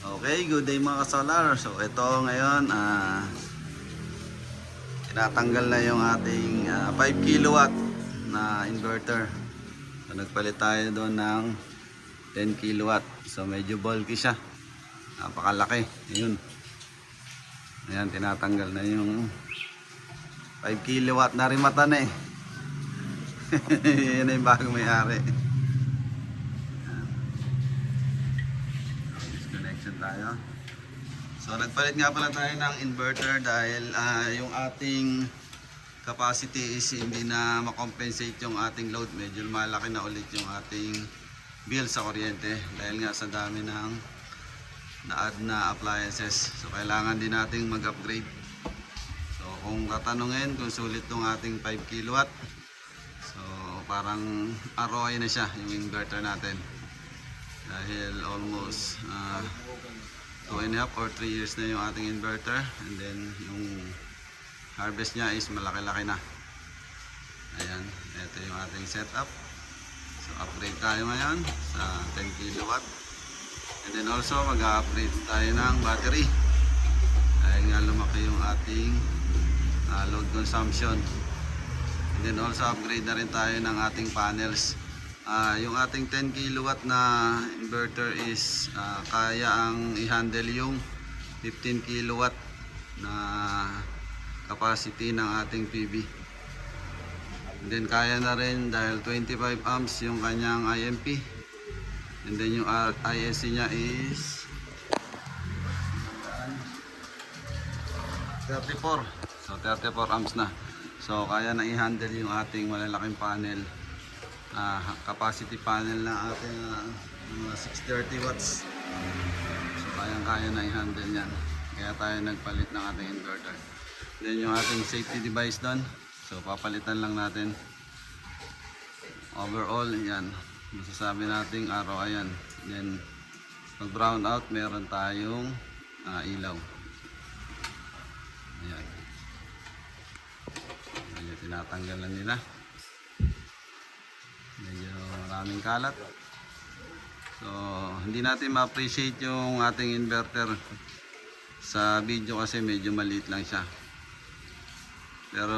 Okay, good day mga kasolar. So ito ngayon, tinatanggal na yung ating 5 kilowatt na inverter. So nagpalit tayo doon ng 10 kilowatt. So medyo bulky siya. Napakalaki. Ayun. Ayan, tinatanggal na yung 5 kilowatt na rimata na eh. Yan na yung bagong may-ari. Disconnection tayo. So nagpalit nga pala tayo ng inverter dahil yung ating capacity is hindi na makompensate yung ating load. Medyo malaki na ulit yung ating bill sa kuryente dahil nga sa dami ng na-add na appliances. So kailangan din nating mag-upgrade. So kung tatanungin kung sulit tong ating 5 kilowatt, so parang ROI na siya yung inverter natin. Dahil almost 2.5 or 3 years na yung ating inverter, and then yung harvest niya is malaki-laki na. Ayan, ito yung ating setup. So upgrade tayo ngayon sa 10 kilowatt, and then also mag-upgrade tayo ng battery dahil nga lumaki yung ating load consumption, and then also upgrade na rin tayo ng ating panels. Yung ating 10 kilowatt na inverter is kaya ang i-handle yung 15 kilowatt na capacity ng ating PV. And then kaya na rin dahil 25 amps yung kanyang IMP, and then yung ISC nya is 34. So 34 amps na. So kaya na i-handle yung ating malalaking panel. Capacity panel na ating 630 watts. So kaya na i-handle yan. Kaya tayo nagpalit ng ating inverter. Then yung ating safety device doon, so papalitan lang natin. Overall yan, masasabi nating ROI yan. Then pag brown out, meron tayong ilaw. Ayan. Medyo tinatanggal na nila. Medyo maraming kalat. So hindi natin ma-appreciate yung ating inverter sa video kasi medyo maliit lang siya. Pero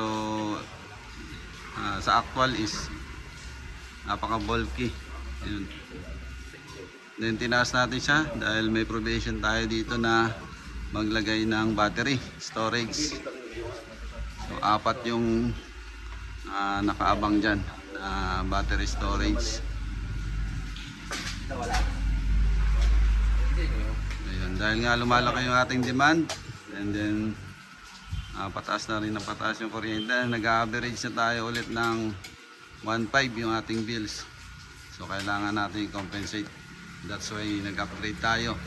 sa actual is napaka bulky. Yun. Then tinaas natin siya dahil may provision tayo dito na maglagay ng battery storage. So 4 yung nakaabang dyan. Battery storage. Ayun, dahil nga lumalaki yung ating demand, and then pataas na rin ng pataas yung kuryente, nag-average na tayo ulit ng 1.5 yung ating bills. So kailangan natin i-compensate. That's why nag-upgrade tayo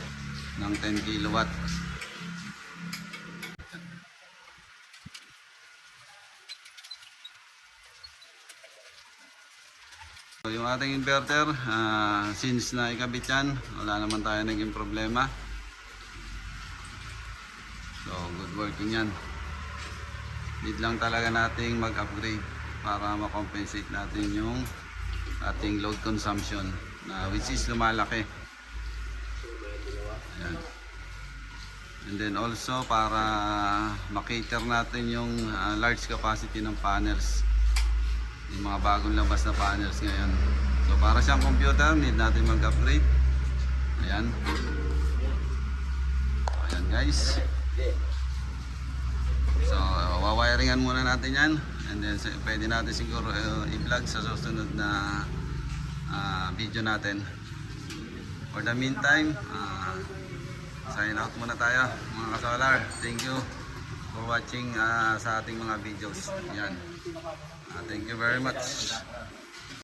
ng 10 kilowatt. So, yung ating inverter, since na ikabit yan, wala naman tayo naging problema. So good working yan. Need lang talaga nating mag-upgrade para ma-compensate natin yung ating load consumption which is lumalaki. Ayan. And then also para makater natin yung large capacity ng panels, yung mga bagong labas na panels ngayon. So para siyang computer, need natin mag-upgrade. Ayan. Ayan guys. So wawiringan muna natin yan, and then pwede natin siguro i-vlog sa susunod na video natin. For the meantime, sign out muna tayo mga kasolar. Thank you for watching sa ating mga videos. Yan. Thank you very much.